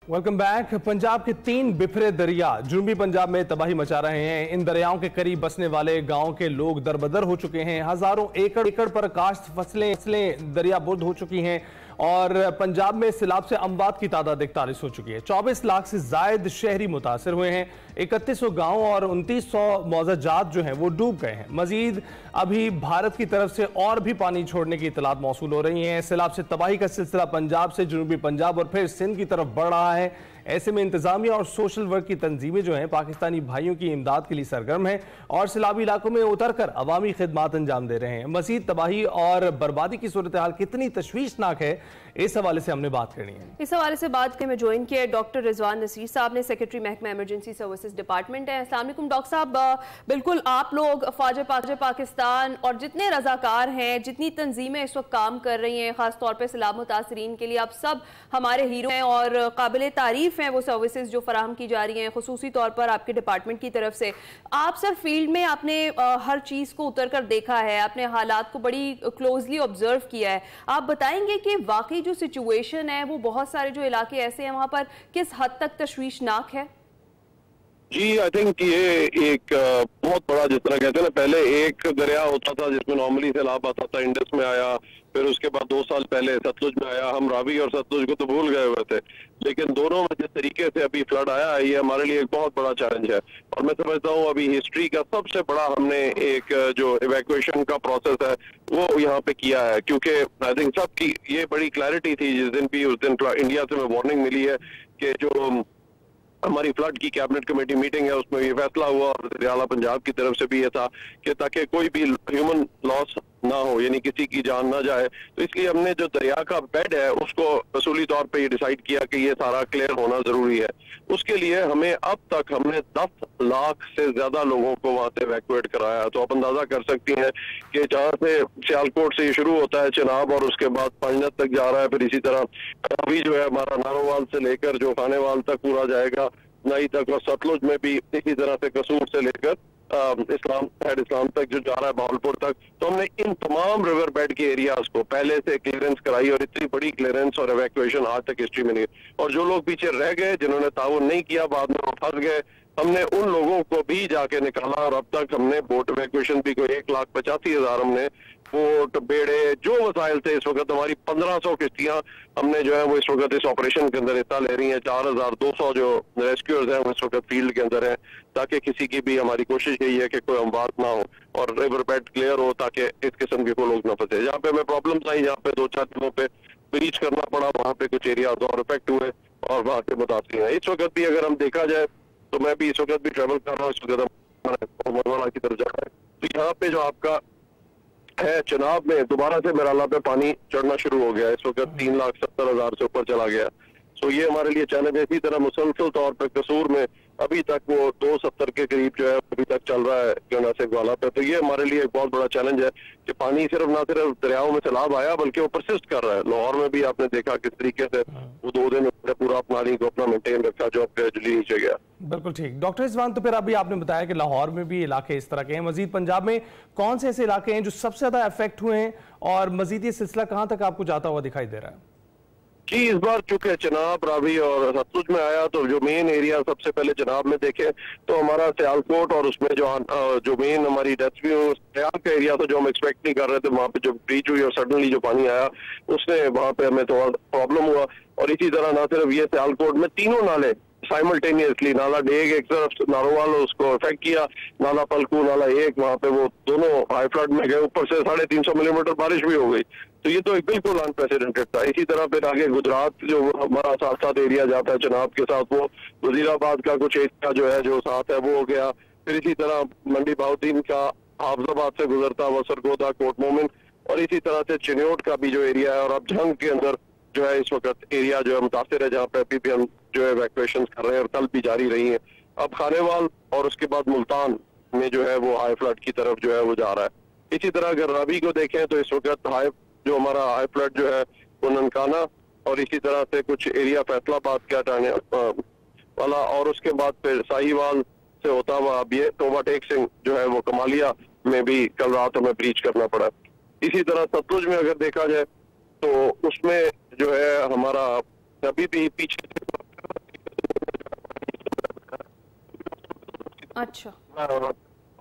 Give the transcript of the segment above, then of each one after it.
Welcome back. Punjab के 3 बिफरे दरिया जुनूबी पंजाब में तबाही मचा रहे हैं। इन दरियाओं के करीब बसने वाले गांव के लोग दरबदर हो चुके हैं। हजारों एकड़ पर काश्त फसलें दरियाबुर्द हो चुकी हैं और पंजाब में सैलाब से अमवात की तादाद 41 हो चुकी है। 24 लाख से जायद शहरी मुतासर हुए हैं। 3100 गांव और 2900 मौजाजात जो हैं वो डूब गए हैं। मजीद अभी भारत की तरफ से और भी पानी छोड़ने की इतलात मौसूल हो रही हैं। सैलाब से तबाही का सिलसिला पंजाब से जुनूबी पंजाब और फिर सिंध की तरफ बढ़ रहा है। ऐसे में इंतजामिया और सोशल वर्क की तंजीमें जो हैं पाकिस्तानी भाइयों की इमदाद के लिए सरगर्म हैं और सैलाबी इलाकों में उतरकर अवामी खिदमात अंजाम दे रहे हैं। मजीद तबाही और बर्बादी की सूरत हाल कितनी तशवीशनाक है, इस हवाले से हमने बात करनी है। इस हवाले से बात में ज्वाइन किया है डॉक्टर रिजवान नसीर साहब ने, सेक्रेटरी महकमा इमरजेंसी सर्विसेज डिपार्टमेंट है। अस्सलाम वालेकुम डॉक्टर साहब। बिल्कुल आप लोग अफवाज पाकिस्तान और जितने रजाकार हैं, जितनी तंजीमें इस वक्त काम कर रही हैं खासतौर पर सैलाब मुतासरीन के लिए, आप सब हमारे हीरो हैं और काबिल तारीफ हैं वो सर्विसेज जो फराहम की जा रही हैं, खुसूसी तौर पर आपके डिपार्टमेंट की तरफ से। आप सर फील्ड में आपने हर चीज़ को उतर कर देखा है, आपने हालात को बड़ी क्लोजली ऑब्जर्व किया है। आप बताएंगे कि वाकई जो सिचुएशन है वो बहुत सारे जो इलाके ऐसे हैं वहां पर किस हद तक तशवीशनाक है? जी, आई थिंक ये एक बहुत बड़ा, जिस तरह कहते हैं ना, पहले एक दरिया होता था जिसमें नॉर्मली सैलाब आता था, इंडस में आया, फिर उसके बाद 2 साल पहले सतलुज में आया। हम रावी और सतलुज को तो भूल गए हुए थे, लेकिन दोनों में जिस तरीके से अभी फ्लड आया है, ये हमारे लिए एक बहुत बड़ा चैलेंज है। और मैं समझता हूँ अभी हिस्ट्री का सबसे बड़ा हमने एक जो इवैक्यूएशन का प्रोसेस है वो यहाँ पे किया है, क्योंकि आई थिंक सबकी ये बड़ी क्लैरिटी थी जिस दिन भी उस दिन इंडिया से में वार्निंग मिली है कि जो हमारी फ्लड की कैबिनेट कमेटी मीटिंग है उसमें ये फैसला हुआ और वज़ीर-ए-आला पंजाब की तरफ से भी ये था कि ताकि कोई भी ह्यूमन लॉस ना हो, यानी किसी की जान ना जाए, तो इसलिए हमने जो दरिया का बेड है उसको असूली तौर पे ये डिसाइड किया कि ये सारा क्लियर होना जरूरी है। उसके लिए हमें अब तक हमने 10 लाख से ज्यादा लोगों को वहां से इवैक्यूएट कराया। तो आप अंदाजा कर सकती हैं कि जहाँ से सियालकोट से ये शुरू होता है चिनाब और उसके बाद पांजनत तक जा रहा है, फिर इसी तरह अभी जो है हमारा नारोवाल से लेकर जो खानेवाल तक पूरा जाएगा, नई तक, और सतलुज में भी इसी तरह से कसूर से लेकर इस्लाम तक जो जा रहा है बहावलपुर तक। तो हमने इन तमाम रिवर बेड के एरियाज को पहले से क्लियरेंस कराई और इतनी बड़ी क्लियरेंस और इवैक्यूएशन आज तक हिस्ट्री में नहीं। और जो लोग पीछे रह गए, जिन्होंने ताउन नहीं किया, बाद में वो फंस गए, हमने उन लोगों को भी जाके निकाला और अब तक हमने बोट इवैक्यूएशन भी कोई 1,85,000 हमने बोट, बेड़े, जो वसाइल थे, इस वक्त हमारी 1500 किश्तियां हमने जो है वो इस वक्त इस ऑपरेशन के अंदर हिस्सा ले रही हैं। 4200 जो रेस्क्यूअर्स हैं वो इस वक्त फील्ड के अंदर हैं, ताकि किसी की भी, हमारी कोशिश यही है कि कोई अमवात ना हो और रिवर बेड क्लियर हो ताकि इस किस्म के कोई लोग ना फंसे। जहाँ पे हमें प्रॉब्लम आई, जहाँ पे 2-4 जगहों पे ब्रीच करना पड़ा, वहाँ पे कुछ एरियाज और इफेक्ट हुए और वहाँ से मुतासिर हैं। इस वक्त भी अगर हम देखा जाए तो मैं भी इस वक्त भी ट्रेवल कर रहा हूँ, इस वक्त मोहम्मदवाला की तरफ जा रहा है, तो यहाँ पे जो आपका है चिनाब में दोबारा से मेराला पे पानी चढ़ना शुरू हो गया। इस वक्त 3,70,000 से ऊपर चला गया। सो ये हमारे लिए चैलेंज है। इसी तरह मुसलसल तौर पर कसूर में अभी तक वो 270 के करीब जो है अभी तक चल रहा है गंगा से ग्वाला पे। तो ये हमारे लिए एक बहुत बड़ा चैलेंज है कि पानी सिर्फ ना सिर्फ दरियाओं में सैलाब आया बल्कि वो परसिस्ट कर रहा है। लाहौर में भी आपने देखा किस तरीके से वो 2 दिन पूरा पानी को अपना मेंटेन रखा जो ग्रेजुअली नीचे गया। बिल्कुल ठीक। डॉक्टर रिजवान, तो फिर अभी आपने बताया कि लाहौर में भी इलाके इस तरह के हैं, मजीद पंजाब में कौन से ऐसे इलाके हैं जो सबसे ज्यादा अफेक्ट हुए हैं और मजीद ये सिलसिला कहाँ तक आपको जाता हुआ दिखाई दे रहा है? जी, इस बार चूंकि चिनाब, रावी और सतलुज में आया तो जो मेन एरिया सबसे पहले चिनाब में देखे तो हमारा सियालकोट और उसमें जो मेन हमारी डेथ भी सियाल का एरिया था जो हम एक्सपेक्ट नहीं कर रहे थे, वहाँ पे जो ब्रीच हुई और सडनली जो पानी आया उसने वहाँ पे हमें थोड़ा प्रॉब्लम हुआ। और इसी तरह ना सिर्फ ये सियालकोट में 3 नाले साइमल्टेनियसली, नाला डेग एक तरफ नारोवाल उसको इफेक्ट किया, नाला पलकू, नाला 1, वहाँ पे वो दोनों हाई फ्लड में गए, ऊपर से 350 मिलीमीटर बारिश भी हो गई। तो ये तो एक बिल्कुल अनप्रेसिडेंटेड था। इसी तरह फिर आगे गुजरात जो हमारा साथ एरिया जाता है चिनाब के साथ, वो वजीराबाद का कुछ एरिया जो है जो साथ है वो हो गया। फिर इसी तरह मंडी बाउद्दीन का हाफजाबाद से गुजरता हुआ सरगोदा, कोट मोमिन, और इसी तरह से चिन्योट का भी जो एरिया है, और अब जंग के अंदर जो है इस वक्त एरिया जो है मुतासिर है, जहाँ पे अभी भी हम जो है इवैक्यूएशन कर रहे हैं और कल भी जारी रही है। अब खानेवाल और उसके बाद मुल्तान में जो है वो हाई फ्लड की तरफ जो है वो जा रहा है। इसी तरह अगर रावी को देखें तो इस वक्त जो हमारा हाई फ्लड जो है वो ननकाना और इसी तरह से कुछ एरिया फैसलाबाद का टाने वाला, और उसके बाद फिर साहिवाल से होता हुआ अब ये टोबा टेक सिंह जो है वो कमालिया में भी कल रात हमें ब्रीच करना पड़ा। इसी तरह सतलुज में अगर देखा जाए तो उसमें जो है हमारा अभी भी पीछे अच्छा।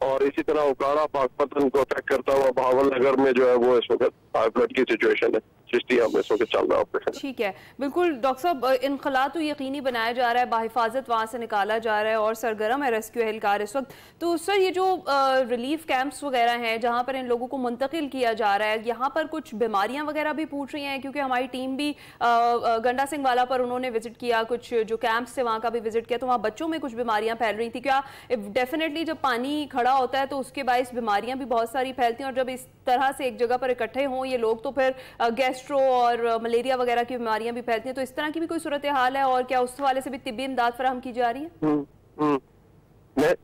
और इसी तरह उकाड़ा पाकपतन को अफेक्ट करता हुआ बहावल नगर में जो है वो इस वक्त हाई फ्लड की सिचुएशन है। चिश्तिया में इस वक्त चल रहा ऑपरेशन। ठीक है, बिल्कुल डॉक्टर साहब, इनखला तो यकीनी बनाया जा रहा है, बाहिफाजत वहाँ से निकाला जा रहा है और सरगर्म है रेस्क्यू एहलकार इस वक्त। तो सर, ये जो रिलीफ कैंप्स वगैरह हैं जहाँ पर इन लोगों को मुंतकिल किया जा रहा है, यहाँ पर कुछ बीमारियाँ वगैरह भी पूछ रही हैं? क्योंकि हमारी टीम भी गंडा सिंह वाला पर उन्होंने विजिट किया, कुछ जो कैंप्स थे वहाँ का भी विजिट किया, तो वहाँ बच्चों में कुछ बीमारियाँ फैल रही थी। क्या डेफिनेटली जब पानी खड़ा होता है तो उसके बायस बीमारियाँ भी बहुत सारी फैलती हैं, और जब इस तरह से एक जगह पर इकट्ठे हों ये लोग तो फिर गैस्ट्रो और मलेरिया वगैरह की बीमारियां भी फैलती हैं। तो इस तरह की भी कोई सूरत हाल है, और क्या उस हवाले से भी तिब्बी इमदाद फराहम की जा रही है?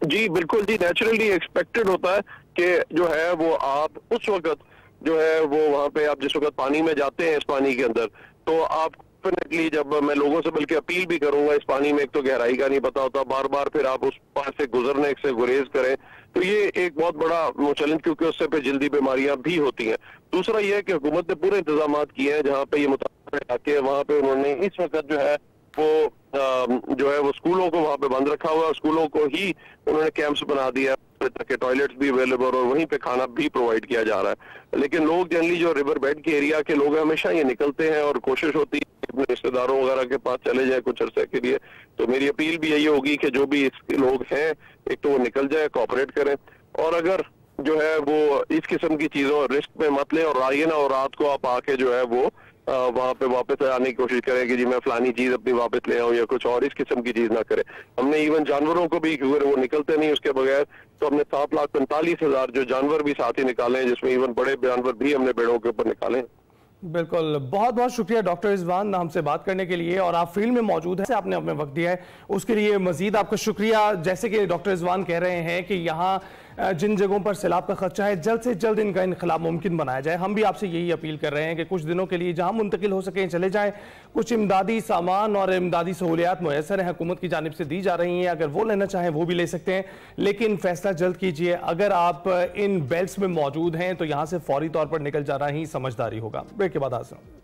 जी बिल्कुल जी, नेचुरली एक्सपेक्टेड होता है कि जो है वो आप उस वक्त जो है वो वहाँ पे आप जिस वक्त पानी में जाते हैं इस पानी के अंदर, तो आप डेफिनेटली, जब मैं लोगों से बल्कि अपील भी करूंगा, इस पानी में एक तो गहराई का नहीं पता होता, बार बार फिर आप उस पार से गुजरने से गुरेज करें, तो ये एक बहुत बड़ा चैलेंज, क्योंकि उससे पे जल्दी बीमारियां भी होती हैं। दूसरा ये है कि हुकूमत ने पूरे इंतजाम किए हैं जहाँ पे ये मुताबिक इलाके, वहाँ पे उन्होंने इस वक्त जो है वो स्कूलों को वहाँ पे बंद रखा हुआ है, स्कूलों को ही उन्होंने कैंप्स बना दिया ताकि टॉयलेट्स भी अवेलेबल और वहीं पे खाना भी प्रोवाइड किया जा रहा है। लेकिन लोग जनरली जो रिवर बेड के एरिया के लोग हैं हमेशा ये निकलते हैं और कोशिश होती है अपने रिश्तेदारों वगैरह के पास चले जाए कुछ अरसे के लिए। तो मेरी अपील भी यही होगी कि जो भी लोग हैं एक तो वो निकल जाए, कोऑपरेट करें, और अगर जो है वो इस किस्म की चीजों रिस्क में मत लें, और आइए ना और रात को आप आके जो है वो वहाँ पे वापस आने की कोशिश करें कि जी मैं फलानी चीज अपनी वापस ले आऊं या कुछ और इस किस्म की चीज ना करें। हमने इवन जानवरों को भी, क्योंकि वो निकलते नहीं उसके बगैर, तो हमने 7,45,000 जो जानवर भी साथ ही निकाले हैं, जिसमें इवन बड़े जानवर भी हमने पेड़ों के ऊपर निकाले। बिल्कुल, बहुत बहुत शुक्रिया डॉक्टर रिजवान हमसे बात करने के लिए, और आप फील्ड में मौजूद हैं, आपने अपने वक्त दिया है उसके लिए मजीद आपका शुक्रिया। जैसे कि डॉक्टर रिजवान कह रहे हैं कि यहाँ जिन जगहों पर सैलाब का खर्चा है जल्द से जल्द इनका इनखलाब मुमकिन बनाया जाए। हम भी आपसे यही अपील कर रहे हैं कि कुछ दिनों के लिए जहाँ मुंतकिल हो सकें चले जाएं। कुछ इमदादी सामान और इमदादी सहूलियात मुयसर हैं, हुकूमत की जानिब से दी जा रही हैं, अगर वो लेना चाहें वो भी ले सकते हैं, लेकिन फैसला जल्द कीजिए। अगर आप इन बेल्ट्स में मौजूद हैं तो यहाँ से फौरी तौर पर निकल जाना ही समझदारी होगा। ब्रेक के बाद हाजिर हूं।